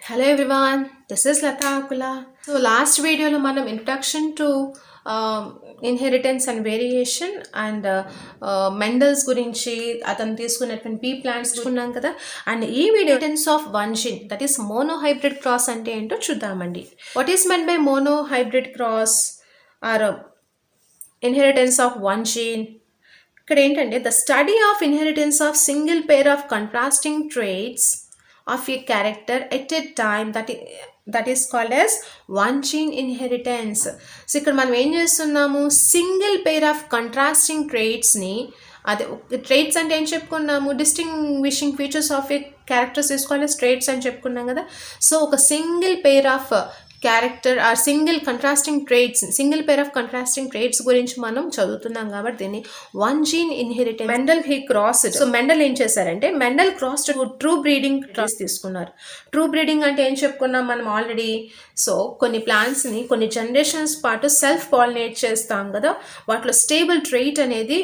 Hello everyone, this is Latha Akula. So last video lo manam introduction to inheritance and variation and Mendel's gurinchi atanu తీసుకున్నటువంటి pea plants చూసుకున్నాం కదా. And ఈ video inheritance of one gene, that is monohybrid cross అంటే ఏంటో చూద్దామండి. What is meant by monohybrid cross or inheritance of one gene? ఇక్కడ ఏంటంటే the study of inheritance of single pair of contrasting traits of a character at a time that is called as one gene inheritance. So ఇక్కడ మనం ఏం చేస్తున్నాము, single pair of కంట్రాస్టింగ్ ట్రేట్స్ని, అదే traits అంటే ఏం చెప్పుకున్నాము, distinguishing features of a characters తీసుకోవాలి traits అని చెప్పుకున్నాం కదా. సో ఒక single pair of character or single pair of contrasting traits గురించి మనం చదువుతున్నాం కాబట్టి దీన్ని one gene inheritance. Mendel he crossed. So Mendel ఏం చేశారంటే మెండల్ క్రాస్డ్ ట్రూ బ్రీడింగ్ తీసుకున్నారు. ట్రూ బ్రీడింగ్ అంటే ఏం చెప్పుకున్నాం మనం ఆల్రెడీ. సో కొన్ని ప్లాంట్స్ని కొన్ని జనరేషన్స్ పాటు సెల్ఫ్ పాలినేట్ చేస్తాం కదా, వాటిలో స్టేబుల్ ట్రేట్ అనేది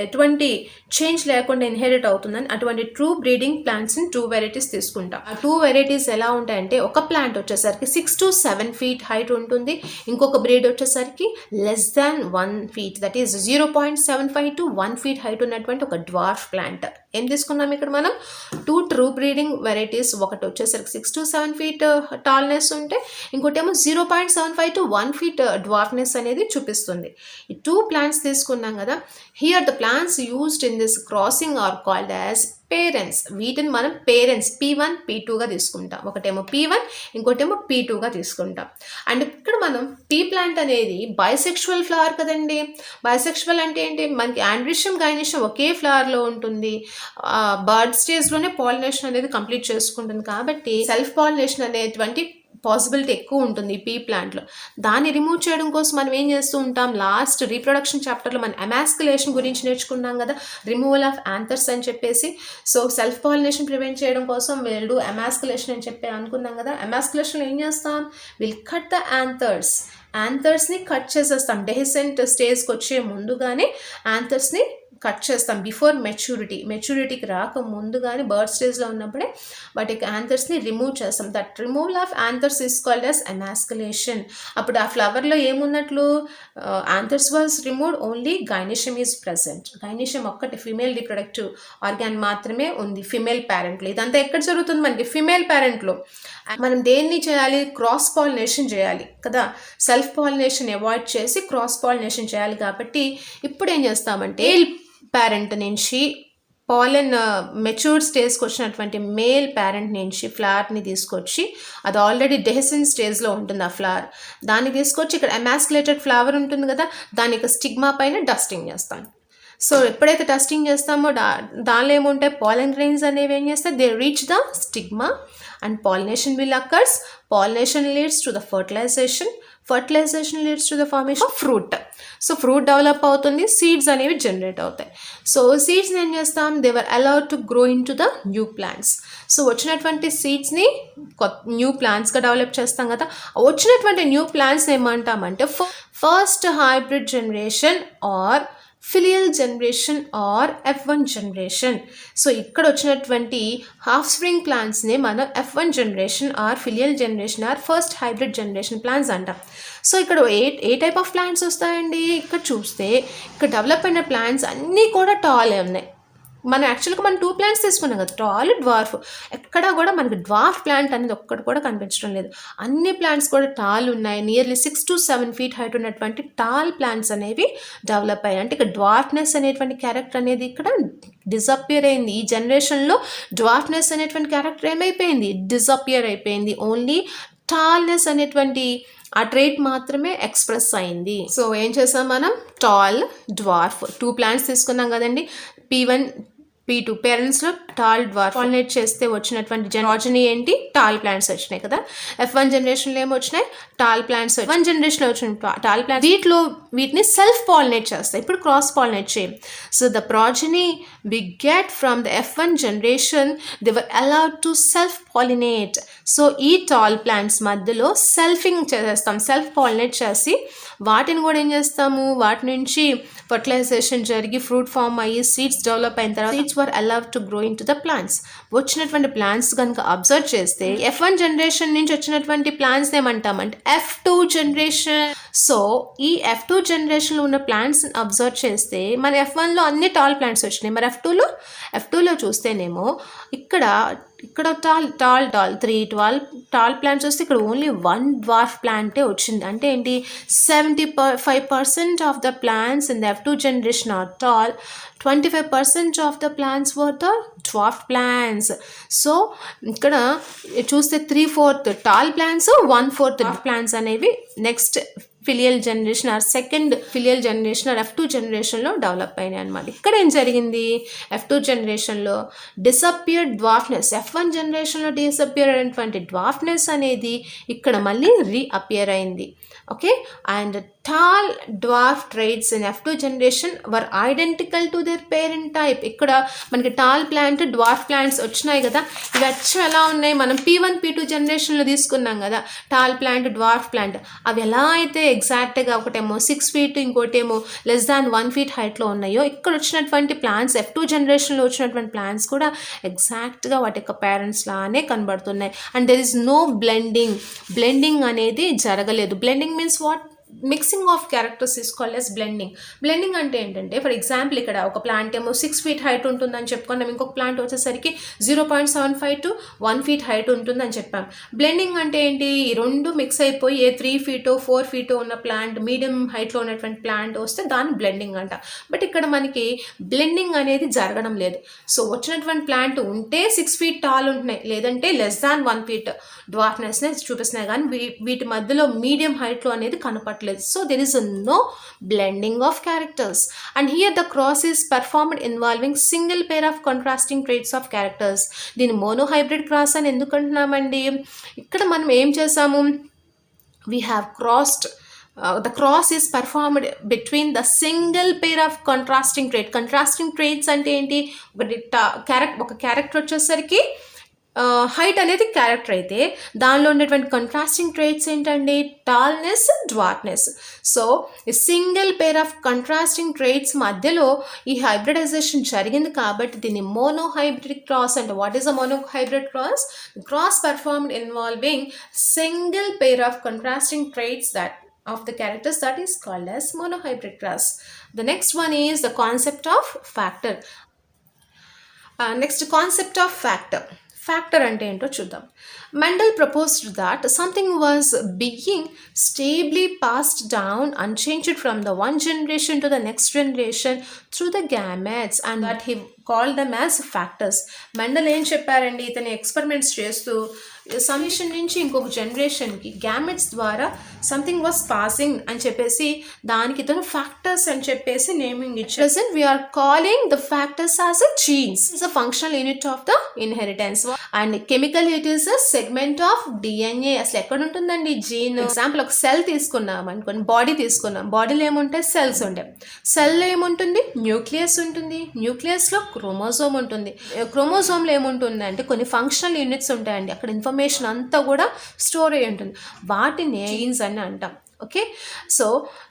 ఎటువంటి చేంజ్ లేకుండా ఇన్హెరిట్ అవుతుందని అటువంటి ట్రూ బ్రీడింగ్ ప్లాంట్స్ని 2 వెరైటీస్ తీసుకుంటాం. ఆ 2 వెరైటీస్ ఎలా ఉంటాయంటే, ఒక ప్లాంట్ వచ్చేసరికి 6 to 7 feet హైట్ ఉంటుంది, ఇంకొక బ్రీడ్ వచ్చేసరికి less than 1 feet, that is 0.75 to 1 feet height ఉన్నటువంటి ఒక డ్వార్ఫ్ ప్లాంట్. ఏం తీసుకున్నాం ఇక్కడ మనం, 2 ట్రూ బ్రీడింగ్ వెరైటీస్. ఒకటి వచ్చేసరికి 6 to 7 feet టాల్నెస్ ఉంటే, ఇంకోటేమో 0.75 to 1 feet డ్వార్ఫ్నెస్ అనేది చూపిస్తుంది. ఈ 2 ప్లాంట్స్ తీసుకున్నాం కదా. Here the plants used in this crossing are called as parents. వీటిని మనం పేరెంట్స్ P1 P2గా తీసుకుంటాం. ఒకటేమో P1, ఇంకోటేమో P2గా తీసుకుంటాం. అండ్ ఇక్కడ మనం పీ ప్లాంట్ అనేది బైసెక్షువల్ ఫ్లవర్ కదండి. బైసెక్షువల్ అంటే ఏంటి, మనకి ఆండ్రిషియం గైనిషియం ఒకే ఫ్లవర్లో ఉంటుంది. బర్డ్ స్టేజ్లోనే పాలినేషన్ అనేది కంప్లీట్ చేసుకుంటుంది కాబట్టి సెల్ఫ్ పాలినేషన్ అనేటువంటి పాసిబిలిటీ ఎక్కువ ఉంటుంది ఈ పీ ప్లాంట్లో. దాన్ని రిమూవ్ చేయడం కోసం మనం ఏం చేస్తూ ఉంటాం, లాస్ట్ రీప్రొడక్షన్ చాప్టర్లో మనం ఎమాస్కులేషన్ గురించి నేర్చుకున్నాం కదా, రిమూవల్ ఆఫ్ యాంథర్స్ అని చెప్పేసి. సో సెల్ఫ్ పాలినేషన్ ప్రివెంట్ చేయడం కోసం వీళ్ళు ఎమాస్కులేషన్ అని చెప్పి అనుకున్నాం కదా. ఎమాస్కులేషన్లో ఏం చేస్తాం, విల్ కట్ ద యాంథర్స్ని కట్ చేసేస్తాం. డెహిసెంట్ స్టేజ్కి వచ్చే ముందుగానే యాంథర్స్ని కట్ చేస్తాం. బిఫోర్ మెచ్యూరిటీకి రాక ముందుగానే బర్డ్ స్టేజ్లో ఉన్నప్పుడే వాటికి యాంథర్స్ని రిమూవ్ చేస్తాం. That removal of anthers is called as emasculation. అప్పుడు ఆ ఫ్లవర్లో ఏమున్నట్లు, anthers was removed, only gynoecium is present. Gynoecium ఒక్కటి ఫిమేల్ రిప్రొడక్టివ్ ఆర్గాన్ మాత్రమే ఉంది ఫిమేల్ పేరెంట్లో. ఇదంతా ఎక్కడ జరుగుతుంది, మనకి ఫిమేల్ పేరెంట్లో. మనం దేన్ని చేయాలి, క్రాస్ పాలినేషన్ చేయాలి కదా. సెల్ఫ్ పాలినేషన్ అవాయిడ్ చేసి క్రాస్ పాలినేషన్ చేయాలి కాబట్టి ఇప్పుడు ఏం చేస్తామంటే, పేరెంట్ నుంచి పాలెన్ మెచ్యూర్డ్ స్టేజ్కి వచ్చినటువంటి మేల్ పేరెంట్ నుంచి ఫ్లవర్ని తీసుకొచ్చి, అది ఆల్రెడీ డెహిసెంట్ స్టేజ్లో ఉంటుంది ఆ ఫ్లవర్, దాన్ని తీసుకొచ్చి ఇక్కడ ఎమాస్కులేటెడ్ ఫ్లవర్ ఉంటుంది కదా, దానికి స్టిగ్మా పైన డస్టింగ్ చేస్తాం. సో ఎప్పుడైతే డస్టింగ్ చేస్తామో దానిలో ఏముంటాయి, పాలెన్ గ్రెయిన్స్ అనేవి ఏం చేస్తాయి, they reach the stigma and pollination will occurs. Pollination leads to the fertilization leads to the formation of fruit. So fruit develop అవుతుంది, సీడ్స్ అనేవి జనరేట్ అవుతాయి. సో సీడ్స్ని ఏం చేస్తాం, they were allowed to grow into the new plants. So వచ్చినటువంటి సీడ్స్ని new ప్లాంట్స్గా develop చేస్తాం కదా. వచ్చినటువంటి న్యూ ప్లాంట్స్ ఏమంటామంటే first hybrid generation or filial generation or F1 generation. So ఇక్కడ వచ్చినటువంటి హాఫ్ స్ప్రింగ్ ప్లాంట్స్ని మనం F1 generation or filial generation or first hybrid generation plants అంటాం. సో ఇక్కడ ఏ టైప్ ఆఫ్ ప్లాంట్స్ వస్తాయండి, ఇక్కడ చూస్తే ఇక్కడ డెవలప్ అయిన ప్లాంట్స్ అన్నీ కూడా టాలే ఉన్నాయి. మనం యాక్చువల్గా మనం 2 ప్లాంట్స్ తీసుకున్నాం కదా, టాల్, డ్వార్ఫ్. ఎక్కడా కూడా మనకి డ్వార్ఫ్ ప్లాంట్ అనేది ఒక్కటి కూడా కనిపించడం లేదు. అన్ని ప్లాంట్స్ కూడా టాల్ ఉన్నాయి. నియర్లీ 6 to 7 feet హైట్ ఉన్నటువంటి టాల్ ప్లాంట్స్ అనేవి డెవలప్ అయ్యాయి. అంటే ఇక్కడ డ్వార్ఫ్నెస్ అనేటువంటి క్యారెక్టర్ అనేది ఇక్కడ డిజపియర్ అయింది. ఈ జనరేషన్లో డ్వార్ఫ్నెస్ అనేటువంటి క్యారెక్టర్ ఏమైపోయింది, డిజపియర్ అయిపోయింది. ఓన్లీ టాల్నెస్ అనేటువంటి ఆ ట్రేట్ మాత్రమే ఎక్స్ప్రెస్ అయింది. సో ఏం చేసాం మనం, టాల్, డ్వార్ఫ్ 2 ప్లాంట్స్ తీసుకున్నాం కదండి. P1 P2 పేరెంట్స్లో tall, dwarf pollinate చేస్తే వచ్చినటువంటి జెనాలజీ ఏంటి, టాల్ ప్లాంట్స్ వచ్చినాయి కదా. F1 జనరేషన్లో ఏమి వచ్చినాయి, టాల్ ప్లాంట్స్. F1 జనరేషన్లో వచ్చిన టాల్ ప్లాంట్స్ వీటిని సెల్ఫ్ పాలినేట్ చేస్తాయి. ఇప్పుడు క్రాస్ పాలినేట్ చేయం. So the progeny we get from the F1 generation, they were allowed to self pollinate. So ఈ టాల్ ప్లాంట్స్ మధ్యలో సెల్ఫింగ్ చేసేస్తాం, సెల్ఫ్ పాలినేట్ చేసి వాటిని కూడా ఏం చేస్తాము, వాటి నుంచి ఫర్టిలైజేషన్ జరిగి ఫ్రూట్ ఫామ్ అయ్యి సీడ్స్ డెవలప్ అయిన తర్వాత seeds were allowed to grow into the plants. వచ్చినటువంటి ప్లాంట్స్ కనుక అబ్జర్వ్ చేస్తే F1 జనరేషన్ నుంచి వచ్చినటువంటి ప్లాంట్స్ ఏమంటామంటే F2 జనరేషన్. సో ఈ F2 జనరేషన్లో ఉన్న ప్లాంట్స్ అబ్జర్వ్ చేస్తే మన F1లో అన్ని టాల్ ప్లాంట్స్ వచ్చినాయి, మరి F2లో చూస్తేనేమో ఇక్కడ టాల్ 12 టాల్ ప్లాంట్స్ వస్తే ఇక్కడ ఓన్లీ 1 డ్వార్ఫ్ ప్లాంటే వచ్చింది. అంటే ఏంటి, 75% of the plants in the F2 generation are tall, 25% of the plants were the dwarf plants. So ఇక్కడ చూస్తే 3/4 టాల్ ప్లాంట్స్, 1/4 ప్లాంట్స్ అనేవి next filial generation or second filial generation or F2 జనరేషన్లో develop అయినాయి అనమాట. ఇక్కడ ఏం జరిగింది, F2 జనరేషన్లో డిసప్పియర్డ్ డ్వార్ఫ్నెస్, F1 జనరేషన్లో డిసప్పియర్ అయినటువంటి డ్వార్ఫ్నెస్ అనేది ఇక్కడ మళ్ళీ రీఅపియర్ అయింది. Okay, and tall dwarf traits in F2 generation were identical to their parent type. ఇక్కడ మనకి టాల్ ప్లాంట్ డ్వార్ఫ్ ప్లాంట్స్ వచ్చినాయి కదా, ఇవి వచ్చి ఎలా ఉన్నాయి, మనం P1 P2 జనరేషన్లో తీసుకున్నాం కదా టాల్ ప్లాంట్ డ్వార్ఫ్ ప్లాంట్, అవి ఎలా అయితే ఎగ్జాక్ట్గా ఒకటేమో 6 feet ఇంకోటేమో less than 1 feet హైట్లో ఉన్నాయో, ఇక్కడ వచ్చినటువంటి ప్లాంట్స్ F2 జనరేషన్లో వచ్చినటువంటి ప్లాంట్స్ కూడా ఎగ్జాక్ట్గా వాటి యొక్క పేరెంట్స్ లానే కనబడుతున్నాయి. And there is no blending అనేది జరగలేదు. Blending means what, mixing of characters is called as blending అంటే ఏంటంటే, ఫర్ ఎగ్జాంపుల్ ఇక్కడ ఒక ప్లాంట్ ఏమో 6 feet హైట్ ఉంటుందని చెప్పుకున్నాం, ఇంకొక ప్లాంట్ వచ్చేసరికి 0.75 to 1 feet హైట్ ఉంటుందని చెప్పాం. బ్లెండింగ్ అంటే ఏంటి, ఈ రెండు మిక్స్ అయిపోయి 3 feet 4 feet ఉన్న ప్లాంట్, మీడియం హైట్లో ఉన్నటువంటి ప్లాంట్ వస్తే దాన్ని బ్లెండింగ్ అంట. బట్ ఇక్కడ మనకి బ్లెండింగ్ అనేది జరగడం లేదు. సో వచ్చినటువంటి ప్లాంట్ ఉంటే 6 feet టాల్ ఉంటున్నాయి, లేదంటే less than 1 feet డ్వార్ఫ్నెస్ని చూపిస్తున్నాయి, కానీ వీటి మధ్యలో మీడియం హైట్లో అనేది కనపడలేదు. So there is no blending of characters, and here the cross is performed involving single pair of contrasting traits of characters. దీని monohybrid cross అని ఎందుకు అంటున్నామండి, ఇక్కడ మనం ఏం చేసాము, we have crossed the cross is performed between the single pair of contrasting traits అంటే ఏంటి, ఒక క్యారెక్టర్ వచ్చేసరికి హైట్ అనేది క్యారెక్టర్ అయితే దానిలో ఉండేటువంటి కంట్రాస్టింగ్ ట్రేట్స్ ఏంటండి, టాల్నెస్, డ్వార్ఫ్నెస్. సో ఈ single pair of contrasting traits మధ్యలో ఈ హైబ్రిడైజేషన్ జరిగింది కాబట్టి దీన్ని మోనోహైబ్రిడ్ క్రాస్ అంటే. What is a monohybrid cross, cross performed involving single pair of contrasting traits that of the characters, that is called as monohybrid cross. The next one is the concept of factor. Next concept of factor అంటే ఏంటో చూద్దాం. Mendel proposed that something was being stably passed down unchanged from the one generation to the next generation through the gametes, and that he called them as factors. Mendel ఏం చెప్పారండి, ఇతని experiments చేస్తూ సమిషన్ నుంచి ఇంకొక జనరేషన్కి గ్యామెట్స్ ద్వారా something was passing అని చెప్పేసి దానికి ఇతను ఫ్యాక్టర్స్ అని చెప్పేసి నేమింగ్ ఇచ్చారు. We are calling the factors as a genes, is a functional unit of the inheritance, and chemical it is a segment of DNA. అసలు ఎక్కడ ఉంటుందండి జీన్, ఎగ్జాంపుల్ ఒక సెల్ తీసుకున్నాం అనుకోండి, బాడీ తీసుకున్నాం, బాడీలో ఏముంటాయి, సెల్స్ ఉంటాయి, సెల్లో ఏముంటుంది, న్యూక్లియస్ ఉంటుంది, న్యూక్లియస్లో క్రోమోజోమ్ ఉంటుంది, క్రోమోజోమ్లో ఏముంటుంది అంటే కొన్ని ఫంక్షనల్ యూనిట్స్ ఉంటాయండి, అక్కడ ఇన్ఫర్మేషన్ అంతా కూడా స్టోర్ అయ్యి ఉంటుంది, వాటిని జీన్స్ అని అంటాం. Okay, so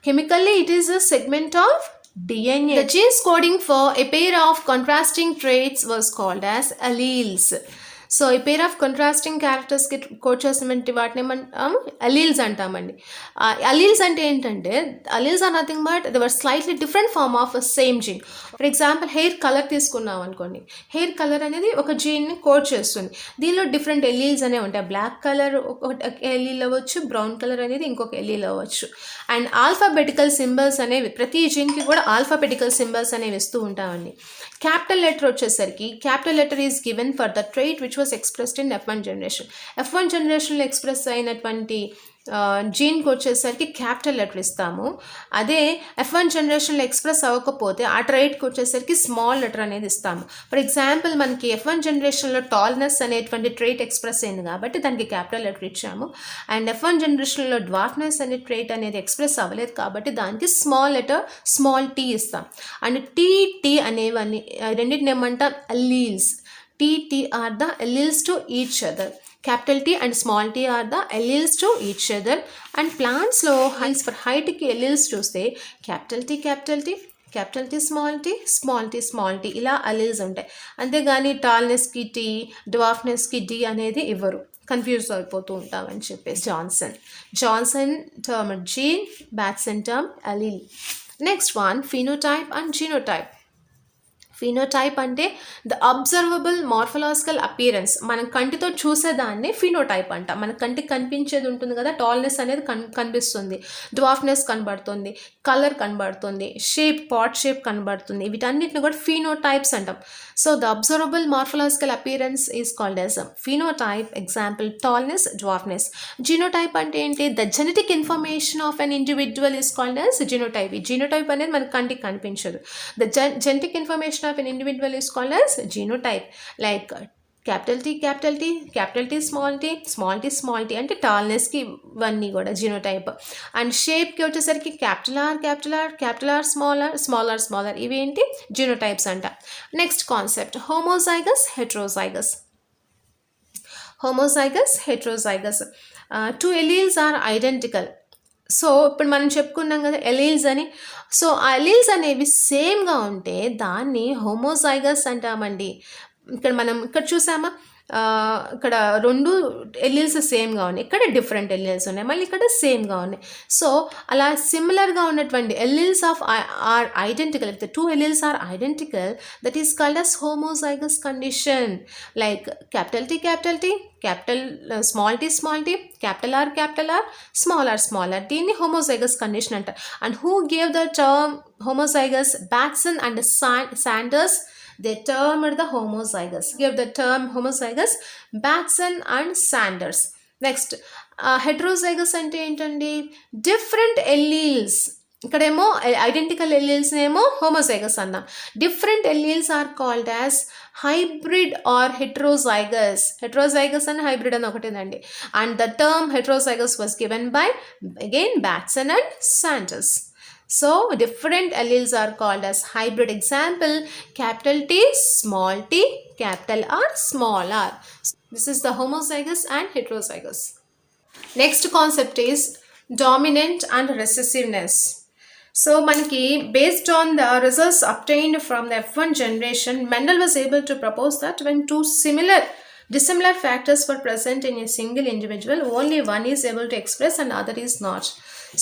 chemically it is a segment of DNA. The genes coding for a pair of contrasting traits was called as alleles. So ఈ పేర్ ఆఫ్ కంట్రాస్టింగ్ క్యారెక్టర్స్కి కోడ్ చేసినటువంటి వాటిని ఏమంటాము, అలీల్స్ అంటామండి. అలీల్స్ అంటే ఏంటంటే, alleles are nothing but they were slightly different form of same gene. For example hair colour తీసుకున్నాం అనుకోండి, hair colour అనేది ఒక జీన్ని కోడ్ చేస్తుంది, దీనిలో డిఫరెంట్ ఎలీల్స్ అనేవి ఉంటాయి. బ్లాక్ కలర్ ఒక ఎలీల్ అవ్వచ్చు, బ్రౌన్ కలర్ అనేది ఇంకొక ఎలీల్ అవ్వచ్చు. అండ్ ఆల్ఫాబెటికల్ సింబల్స్ అనేవి ప్రతి జీన్కి కూడా ఆల్ఫాబెటికల్ సింబల్స్ అనేవి ఇస్తూ ఉంటామండి. క్యాపిటల్ లెటర్ వచ్చేసరికి capital letter is given for the trait which was expressed in F1 generation. F1 జనరేషన్లో ఎక్స్ప్రెస్ అయినటువంటి జీన్కి వచ్చేసరికి క్యాపిటల్ లెటర్ ఇస్తాము. అదే F1 జనరేషన్లో ఎక్స్ప్రెస్ అవ్వకపోతే ఆ ట్రైట్కి వచ్చేసరికి స్మాల్ లెటర్ అనేది ఇస్తాము. ఫర్ ఎగ్జాంపుల్ మనకి F1 జనరేషన్లో టాల్నెస్ అనేటువంటి ట్రైట్ ఎక్స్ప్రెస్ అయింది కాబట్టి దానికి క్యాపిటల్ లెటర్ ఇచ్చాము. అండ్ F1 జనరేషన్లో డ్వార్ఫ్నెస్ అనే ట్రైట్ అనేది ఎక్స్ప్రెస్ అవ్వలేదు కాబట్టి దానికి స్మాల్ లెటర్ స్మాల్ టీ ఇస్తాం. అండ్ టీ అనేవన్నీ రెండింటిని ఏమంటాం, alleles. T, T are the alleles to each other. Capital T and small t are the alleles to each other. And plants లో alleles for height కి alleles చూస్తే capital T, capital T, capital T, small t, small t, small t ఇలా alleles ఉంటాయి. అంతేగాని టాల్నెస్కి tea, డ్వార్ఫ్నెస్కి D అనేది ఇవ్వరు. Confuse అయిపోతూ ఉంటామని చెప్పేసి. Johnson term gene, Bateson term allele. Next one phenotype and genotype. Phenotype అంటే ద అబ్జర్వబుల్ మార్ఫలాజికల్ అపియరెన్స్, మనం కంటితో చూసేదాన్ని ఫినోటైప్ అంట. మన కంటికి కనిపించేది ఉంటుంది కదా, టాల్నెస్ అనేది కనిపిస్తుంది, డ్వార్ఫ్నెస్ కనబడుతుంది, కలర్ కనబడుతుంది, షేప్, పాట్ షేప్ కనబడుతుంది, వీటన్నిటిని కూడా ఫినోటైప్స్ అంటాం. So the observable morphological appearance is called as phenotype. Example tallness, dwarfness. Genotype అంటే ఏంటి? The genetic information of an individual is called as genotype. ఈ జీనోటైప్ అనేది మనకి కంటికి కనిపించదు. The genetic information of an individual is called as genotype. Like capital T, capital T, capital T, small t, small t, small t అంటే టాల్నెస్ కి ఇవన్నీ కూడా genotype. And shape కి వచ్చేసరికి capital R, capital R, capital R, small R, small R, small R, ఇవి ఏంటి? Genotypes అంట. Next concept homozygous heterozygous. Homozygous heterozygous. Two alleles are identical. So ఇప్పుడు మనం చెప్పుకున్నాం కదా ఎలీల్స్ అని. సో ఆ ఎలీల్స్ అనేవి సేమ్గా ఉంటే దాన్ని హోమోజైగస్ అంటామండి. ఇక్కడ చూసామా, ఇక్కడ రెండు ఎలీల్స్ సేమ్గా ఉన్నాయి, ఇక్కడ డిఫరెంట్ ఎలీల్స్ ఉన్నాయి, మళ్ళీ ఇక్కడ సేమ్గా ఉన్నాయి. సో అలా సిమిలర్గా ఉన్నటువంటి alleles of are identical. If the two alleles are identical, that is called as homozygous condition. Like capital T, capital T, capital small t, small t, capital R, small r, small r. దీన్ని homozygous condition అంటారు. And who gave the term homozygous? Batson and Sanders. They termed the homozygous. Give the term homozygous Batson and Sanders. Next, heterozygous అంటే ఏంటండి? Different alleles. ఇక్కడేమో identical alleles ఏమో homozygous అన్నాం. Different alleles are called as hybrid or heterozygous. Heterozygous and hybrid అని ఒకటేనండి. And the term heterozygous was given by again Batson and Sanders. So different alleles are called as hybrid. Example, capital T, small t, capital R, small r. This is the homozygous and heterozygous. Next concept is dominant and recessiveness. So manaki based on the results obtained from the F1 generation, Mendel was able to propose that when two dissimilar factors were present in a single individual, only one is able to express and other is not.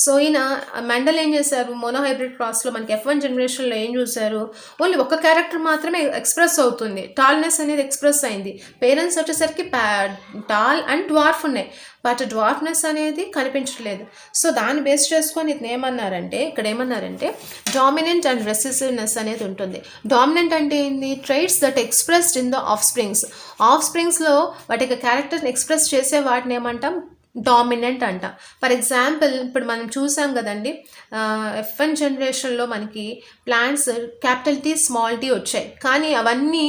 So ఈయన Mendel ఏం చేశారు, monohybrid క్రాస్లో మనకి F1 జనరేషన్లో ఏం చూశారు, only ఒక character మాత్రమే express అవుతుంది, టాల్నెస్ అనేది ఎక్స్ప్రెస్ అయింది. పేరెంట్స్ వచ్చేసరికి టాల్ అండ్ డ్వార్ఫ్ ఉన్నాయి, బట్ డ్వార్ఫ్నెస్ అనేది కనిపించట్లేదు. సో దాన్ని బేస్ చేసుకొని ఇక్కడ ఏమన్నారంటే డామినెంట్ అండ్ రెసెసివ్నెస్ అనేది ఉంటుంది. డామినెంట్ అంటే ఏంది? Traits that expressed in the ఆఫ్ స్ప్రింగ్స్లో వాటి యొక్క క్యారెక్టర్ని ఎక్స్ప్రెస్ చేసే వాటిని ఏమంటాం? డామినెంట్ అంట. ఫర్ ఎగ్జాంపుల్ ఇప్పుడు మనం చూసాం కదండి, F1 జనరేషన్లో మనకి plants capital T, small t వచ్చాయి, కానీ అవన్నీ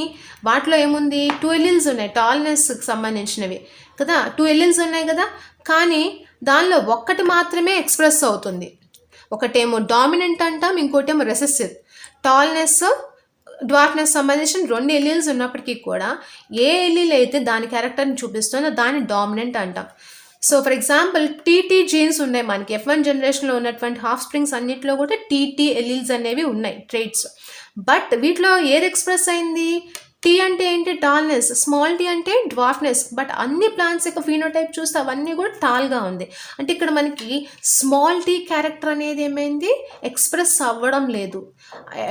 వాటిలో ఏముంది? 2 ఎలీల్స్ ఉన్నాయి, టాల్నెస్కి సంబంధించినవి కదా, 2 ఎలీల్స్ ఉన్నాయి కదా, కానీ దానిలో ఒక్కటి మాత్రమే ఎక్స్ప్రెస్ అవుతుంది. ఒకటేమో డామినెంట్ అంటాం, ఇంకోటేమో రెసెసివ్. టాల్నెస్, డ్వార్ఫ్నెస్ సంబంధించిన 2 ఎలీల్స్ ఉన్నప్పటికీ కూడా ఏ ఎలీల్ అయితే దాని క్యారెక్టర్ని చూపిస్తుందో దాన్ని డామినెంట్ అంటాం. So for example TT jeans ఉన్నాయి మనకి. F1 జనరేషన్లో ఉన్నటువంటి హాఫ్ స్ప్రింగ్స్ అన్నింటిలో కూడా టీటీ ఎలీల్స్ అనేవి ఉన్నాయి, ట్రేట్స్. బట్ వీటిలో ఏది ఎక్స్ప్రెస్ అయింది? టీ అంటే ఏంటి? టాల్నెస్. స్మాల్ టీ అంటే డ్వార్ఫ్నెస్. బట్ అన్ని ప్లాంట్స్ యొక్క ఫీనోటైప్ చూస్తే అవన్నీ కూడా టాల్గా ఉంది. అంటే ఇక్కడ మనకి స్మాల్ టీ క్యారెక్టర్ అనేది ఏమైంది? ఎక్స్ప్రెస్ అవ్వడం లేదు.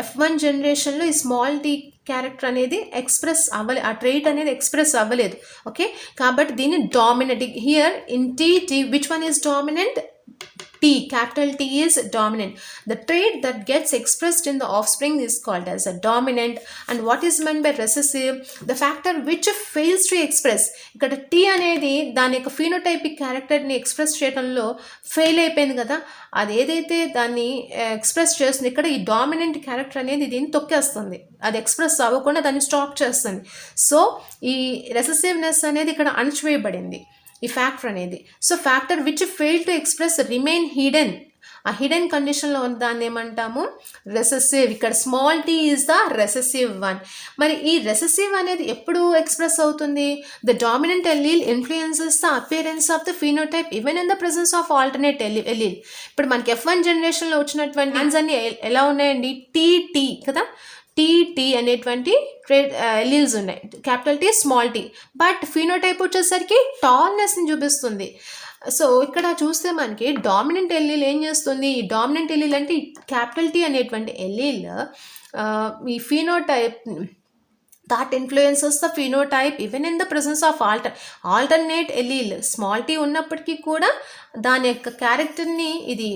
F1 జనరేషన్లో ఈ స్మాల్ టీ క్యారెక్టర్ అనేది ఎక్స్ప్రెస్ ఆ ట్రైట్ అనేది ఎక్స్ప్రెస్ అవ్వలేదు. ఓకే, కాబట్టి దీన్ని dominant. Here in T which one is dominant? T, capital T is dominant. The trait that gets expressed in the offspring is called as a dominant. And what is meant by recessive? The factor which fails to express. ఇక్కడ T అనేది దాని యొక్క phenotypic క్యారెక్టర్ని express చేయడంలో fail అయిపోయింది కదా, అది ఏదైతే దాన్ని ఎక్స్ప్రెస్ చేస్తుంది, ఇక్కడ ఈ డామినెంట్ క్యారెక్టర్ అనేది దీన్ని తొక్కేస్తుంది, అది ఎక్స్ప్రెస్ అవ్వకుండా దాన్ని స్టాప్ చేస్తుంది. సో ఈ రెసెసివ్నెస్ అనేది ఇక్కడ అణచివేయబడింది ఈ ఫ్యాక్టర్ అనేది. So factor which fail to express remain hidden ఆ హిడెన్ కండిషన్లో ఉన్న దాన్ని ఏమంటాము రెసెసివ్. ఇక్కడ small T is the recessive one. మరి ఈ రెసెసివ్ అనేది ఎప్పుడు ఎక్స్ప్రెస్ అవుతుంది? The dominant allele influences the appearance of the phenotype even in the presence of alternate allele. ఇప్పుడు మనకి F1 జనరేషన్లో వచ్చినటువంటి హ్యాండ్స్ అన్ని ఎలా ఉన్నాయండి? టీ కదా, టీ అనేటువంటి ఎలీల్స్ ఉన్నాయి, capital T small T. But phenotype వచ్చేసరికి టాల్నెస్ని చూపిస్తుంది. సో ఇక్కడ చూస్తే మనకి డామినెంట్ ఎలీల్ ఏం చేస్తుంది? ఈ డామినెంట్ ఎలీల్ అంటే క్యాపిటల్ టీ అనేటువంటి ఎలీల్ ఈ phenotype that influences the phenotype even in the presence of alternate allele. Small T ఉన్నప్పటికీ కూడా దాని యొక్క క్యారెక్టర్ని ఇది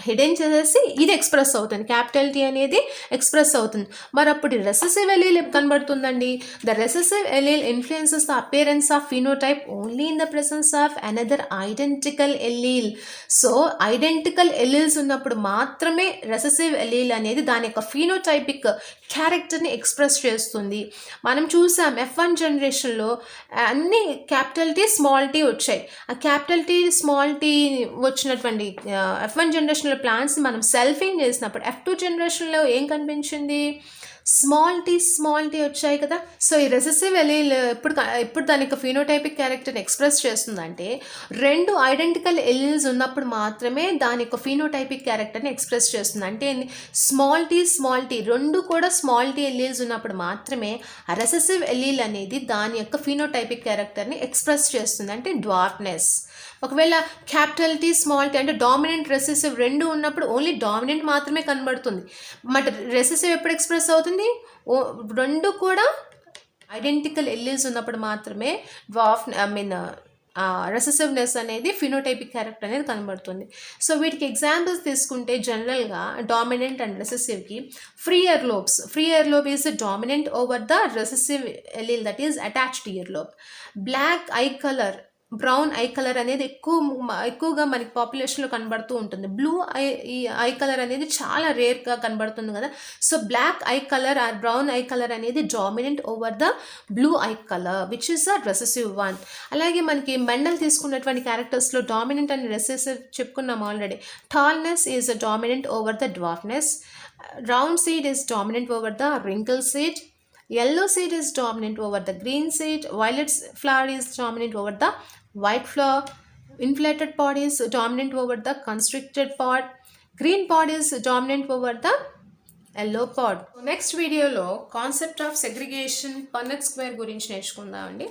హిడెన్ చేసేసి ఇది ఎక్స్ప్రెస్ అవుతుంది, క్యాపిటల్ టీ అనేది ఎక్స్ప్రెస్ అవుతుంది. మరి అప్పుడు రెసెసివ్ ఎలీల్ కనబడుతుందండి. The recessive allele influences the appearance of phenotype only in the presence of another identical allele. So identical alleles ఉన్నప్పుడు మాత్రమే రెసెసివ్ ఎలీల్ అనేది దాని యొక్క ఫినోటైపిక్ క్యారెక్టర్ని ఎక్స్ప్రెస్ చేస్తుంది. మనం చూసాం F1 జనరేషన్లో అన్ని క్యాపిటల్ టీ స్మాల్ టీ వచ్చాయి. ఆ క్యాపిటల్ టీ స్మాల్ టీ వచ్చినటువంటి F1 జనరేషన్లో ప్లాంట్స్ మనం సెల్ఫింగ్ చేసినప్పుడు F2 జనరేషన్లో ఏం కనిపించింది? స్మాల్ టీ వచ్చాయి కదా. సో ఈ రెసెసివ్ ఎలీల్ ఎప్పుడు దాని యొక్క ఫినోటైపిక్ క్యారెక్టర్ని ఎక్స్ప్రెస్ చేస్తుందంటే రెండు ఐడెంటికల్ ఎలీల్స్ ఉన్నప్పుడు మాత్రమే దాని యొక్క ఫినోటైపిక్ క్యారెక్టర్ని ఎక్స్ప్రెస్ చేస్తుంది. అంటే స్మాల్ టీ రెండు కూడా స్మాల్ టీ ఎలీల్స్ ఉన్నప్పుడు మాత్రమే ఆ రెసెసివ్ ఎలీల్ అనేది దాని యొక్క ఫినోటైపిక్ క్యారెక్టర్ని ఎక్స్ప్రెస్ చేస్తుంది, అంటే డ్వార్ఫ్నెస్. ఒకవేళ క్యాపిటల్ టీ స్మాల్ టీ అంటే డామినెంట్ రెసెసివ్ రెండు ఉన్నప్పుడు ఓన్లీ డామినెంట్ మాత్రమే కనబడుతుంది. బట్ రెసెసివ్ ఎప్పుడు ఎక్స్ప్రెస్ అవుతుంది? రెండు కూడా ఐడెంటికల్ ఎలీల్స్ ఉన్నప్పుడు మాత్రమే రెసెసివ్నెస్ అనేది ఫినోటైపిక్ క్యారెక్టర్ అనేది కనబడుతుంది. సో వీటికి ఎగ్జాంపుల్స్ తీసుకుంటే జనరల్గా డామినెంట్ అండ్ రెసెసివ్కి free ear lobe is dominant over the recessive allele that is attached ear lobe. Brown eye colour అనేది ఎక్కువగా మనకి పాపులేషన్లో కనబడుతూ ఉంటుంది. ఐ కలర్ అనేది చాలా రేర్గా కనబడుతుంది కదా. So black eye colour or brown eye colour అనేది dominant over the blue eye colour which is a recessive one. అలాగే మనకి మెండల్ తీసుకున్నటువంటి క్యారెక్టర్స్లో డామినెంట్ అండ్ రెసెసివ్ చెప్పుకున్నాం already. Tallness is dominant over the dwarfness. Round seed is dominant over the wrinkle seed. Yellow seed is dominant over the green seed. Violet flower is dominant over the white flower. Inflated pod is dominant over the constricted pod. Green pod is dominant over the yellow pod. Next video lo concept of segregation Punnett square గురించి నేర్చుకుందామండి.